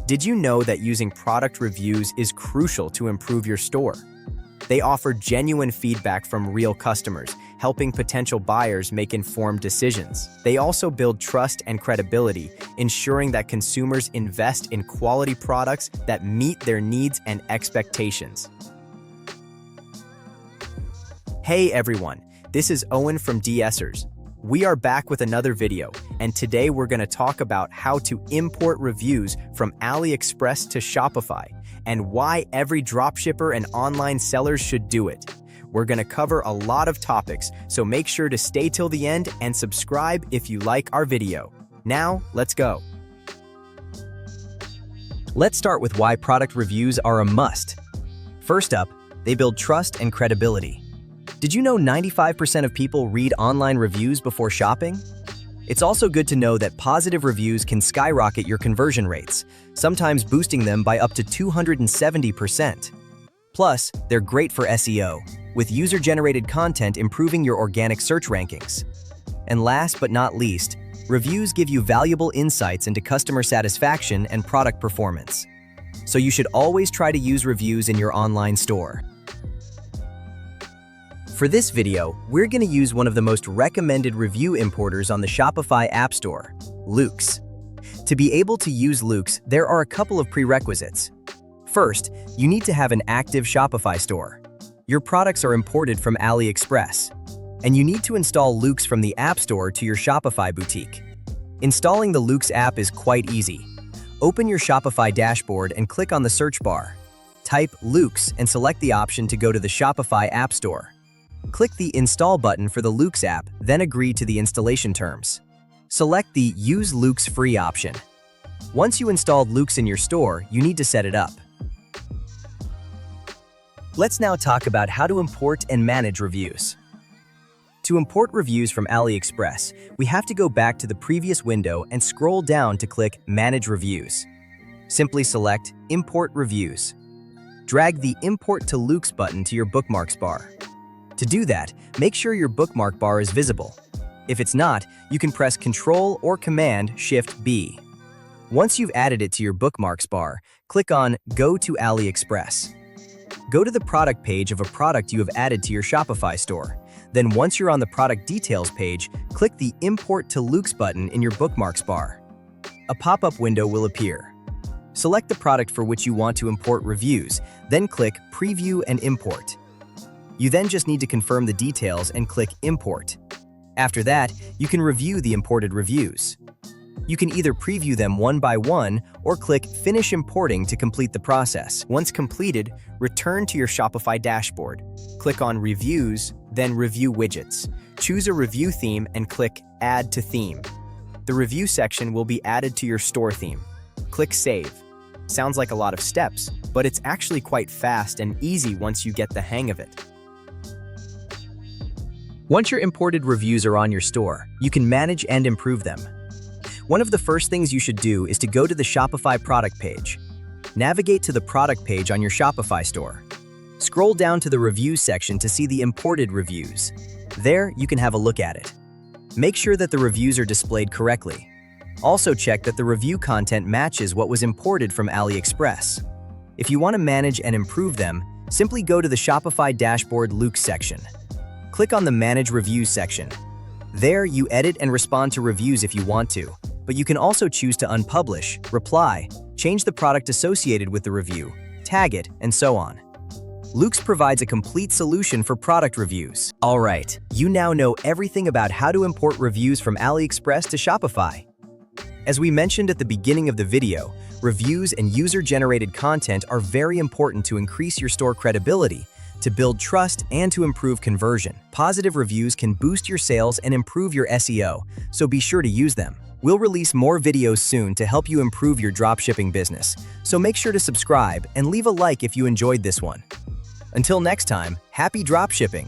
Did you know that using product reviews is crucial to improve your store? They offer genuine feedback from real customers, helping potential buyers make informed decisions. They also build trust and credibility, ensuring that consumers invest in quality products that meet their needs and expectations. Hey everyone, this is Owen from DSers. We are back with another video, and today we're going to talk about how to import reviews from AliExpress to Shopify and why every dropshipper and online sellers should do it. We're going to cover a lot of topics, so make sure to stay till the end and subscribe if you like our video. Now, let's go. Let's start with why product reviews are a must. First up, they build trust and credibility. Did you know 95% of people read online reviews before shopping? It's also good to know that positive reviews can skyrocket your conversion rates, sometimes boosting them by up to 270%. Plus, they're great for SEO, with user-generated content improving your organic search rankings. And last but not least, reviews give you valuable insights into customer satisfaction and product performance. So you should always try to use reviews in your online store. For this video, we're going to use one of the most recommended review importers on the Shopify App Store, Loox. To be able to use Loox, there are a couple of prerequisites. First, you need to have an active Shopify store. Your products are imported from AliExpress, and you need to install Loox from the App Store to your Shopify boutique. Installing the Loox app is quite easy. Open your Shopify dashboard and click on the search bar. Type Loox and select the option to go to the Shopify App Store. Click the Install button for the Loox app, then agree to the installation terms. Select the Use Loox Free option. Once you installed Loox in your store, you need to set it up. Let's now talk about how to import and manage reviews. To import reviews from AliExpress, we have to go back to the previous window and scroll down to click Manage Reviews. Simply select Import Reviews. Drag the Import to Loox button to your bookmarks bar. To do that, make sure your bookmark bar is visible. If it's not, you can press Ctrl or Command-Shift-B. Once you've added it to your bookmarks bar, click on Go to AliExpress. Go to the product page of a product you have added to your Shopify store. Then once you're on the product details page, click the Import to Loox button in your bookmarks bar. A pop-up window will appear. Select the product for which you want to import reviews, then click Preview and Import. You then just need to confirm the details and click Import. After that, you can review the imported reviews. You can either preview them one by one or click Finish Importing to complete the process. Once completed, return to your Shopify dashboard. Click on Reviews, then Review Widgets. Choose a review theme and click Add to Theme. The review section will be added to your store theme. Click Save. Sounds like a lot of steps, but it's actually quite fast and easy once you get the hang of it. Once your imported reviews are on your store, you can manage and improve them. One of the first things you should do is to go to the Shopify product page. Navigate to the product page on your Shopify store. Scroll down to the reviews section to see the imported reviews. There, you can have a look at it. Make sure that the reviews are displayed correctly. Also check that the review content matches what was imported from AliExpress. If you want to manage and improve them, simply go to the Shopify dashboard Loox section. Click on the Manage Reviews section. There, you edit and respond to reviews if you want to, but you can also choose to unpublish, reply, change the product associated with the review, tag it, and so on. Loox provides a complete solution for product reviews. Alright, you now know everything about how to import reviews from AliExpress to Shopify. As we mentioned at the beginning of the video, reviews and user-generated content are very important to increase your store credibility, to build trust, and to improve conversion. Positive reviews can boost your sales and improve your SEO, so be sure to use them. We'll release more videos soon to help you improve your dropshipping business, so make sure to subscribe and leave a like if you enjoyed this one. Until next time, happy dropshipping!